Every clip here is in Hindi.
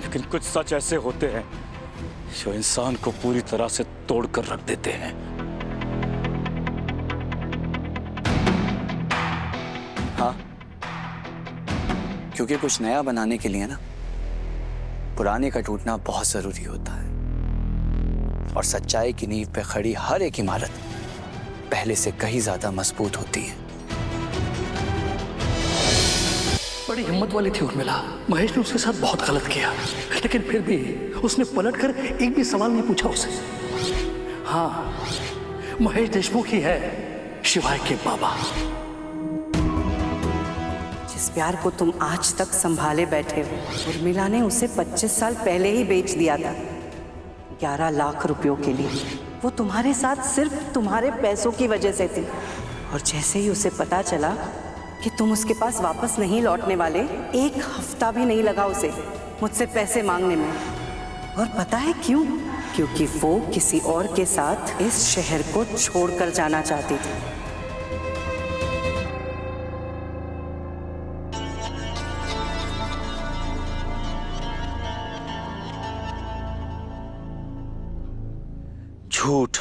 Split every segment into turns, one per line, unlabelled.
लेकिन कुछ सच ऐसे होते हैं जो इंसान को पूरी तरह से तोड़कर रख देते हैं।
हाँ, क्योंकि कुछ नया बनाने के लिए ना पुराने का टूटना बहुत जरूरी होता है। और सच्चाई की नींव पे खड़ी हर एक इमारत पहले से कहीं ज्यादा मजबूत होती है।
बड़ी हिम्मत वाली थी उर्मिला। महेश ने उसके साथ बहुत गलत किया, लेकिन फिर भी उसने पलटकर एक भी सवाल नहीं पूछा उसे। हाँ, महेश देशमुख ही है शिवाय के बाबा।
जिस प्यार को तुम आज तक संभाले बैठे हो, उर्मिला ने उसे 25 साल पहले ही बेच दिया था 11 लाख रुपयों के लिए। वो तुम्हारे साथ सिर्फ तुम्हारे पैसों की वजह से थी, और जैसे ही उसे पता चला कि तुम उसके पास वापस नहीं लौटने वाले, 1 हफ्ता भी नहीं लगा उसे मुझसे पैसे मांगने में। और पता है क्यों? क्योंकि वो किसी और के साथ इस शहर को छोड़कर जाना चाहती थी।
झूठ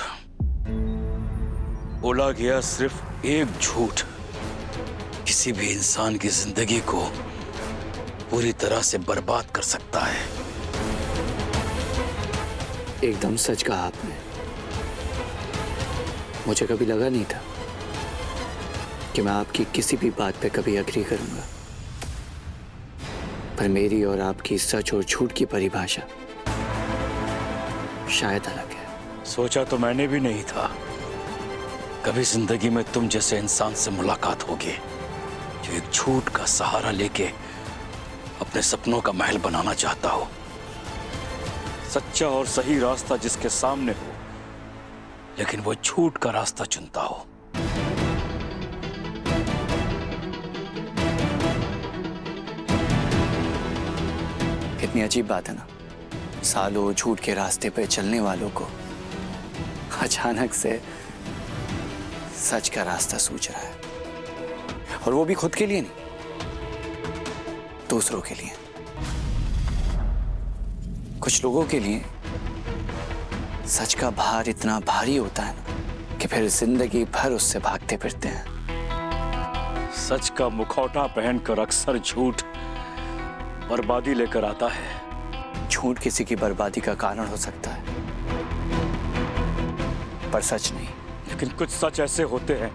बोला गया, सिर्फ एक झूठ किसी भी इंसान की जिंदगी को पूरी तरह से बर्बाद कर सकता है।
एकदम सच कहा आपने। मुझे कभी लगा नहीं था कि मैं आपकी किसी भी बात पे कभी अग्री करूंगा, पर मेरी और आपकी सच और झूठ की परिभाषा शायद अलग है।
सोचा तो मैंने भी नहीं था कभी जिंदगी में तुम जैसे इंसान से मुलाकात होगी जो एक झूठ का सहारा लेके अपने सपनों का महल बनाना चाहता हो। सच्चा और सही रास्ता जिसके सामने हो, लेकिन वो झूठ का रास्ता चुनता हो।
कितनी अजीब बात है ना, सालों झूठ के रास्ते पे चलने वालों को अचानक से सच का रास्ता सूझ रहा है, और वो भी खुद के लिए नहीं, दूसरों के लिए। कुछ लोगों के लिए सच का भार इतना भारी होता है ना कि फिर जिंदगी भर उससे भागते फिरते हैं।
सच का मुखौटा पहनकर अक्सर झूठ बर्बादी लेकर आता है।
झूठ किसी की बर्बादी का कारण हो सकता है, पर सच नहीं।
लेकिन कुछ सच ऐसे होते हैं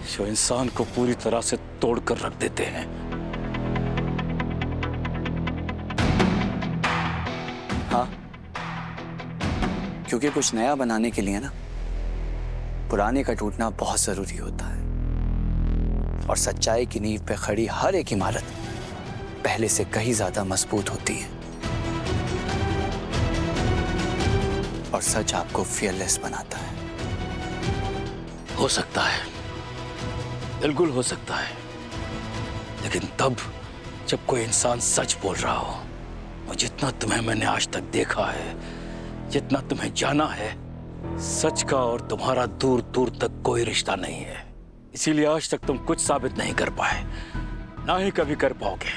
जो इंसान को पूरी तरह से तोड़कर रख देते हैं।
हाँ, क्योंकि कुछ नया बनाने के लिए ना पुराने का टूटना बहुत जरूरी होता है। और सच्चाई की नींव पे खड़ी हर एक इमारत पहले से कहीं ज्यादा मजबूत होती है। और सच आपको फियरलेस बनाता है।
हो सकता है, बिल्कुल हो सकता है, लेकिन तब जब कोई इंसान सच बोल रहा हो। और जितना तुम्हें मैंने आज तक देखा है, जितना तुम्हें जाना है, सच का और तुम्हारा दूर दूर तक कोई रिश्ता नहीं है। इसीलिए आज तक तुम कुछ साबित नहीं कर पाए, ना ही कभी कर पाओगे,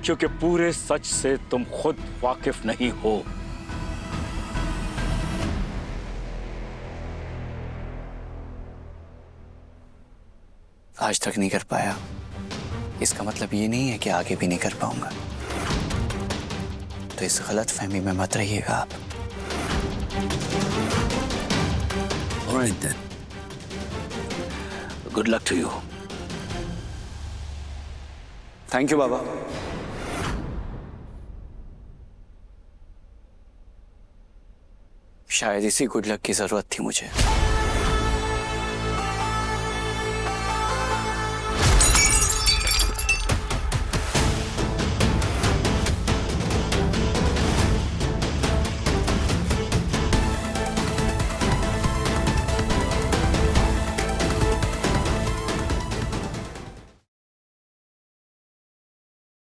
क्योंकि पूरे सच से तुम खुद वाकिफ नहीं हो।
आज तक नहीं कर पाया, इसका मतलब ये नहीं है कि आगे भी नहीं कर पाऊंगा। तो इस गलत फहमी में मत रहिएगा आप।
Alright then. Good luck to you.
Thank you बाबा। शायद इसी गुड लक की जरूरत थी मुझे।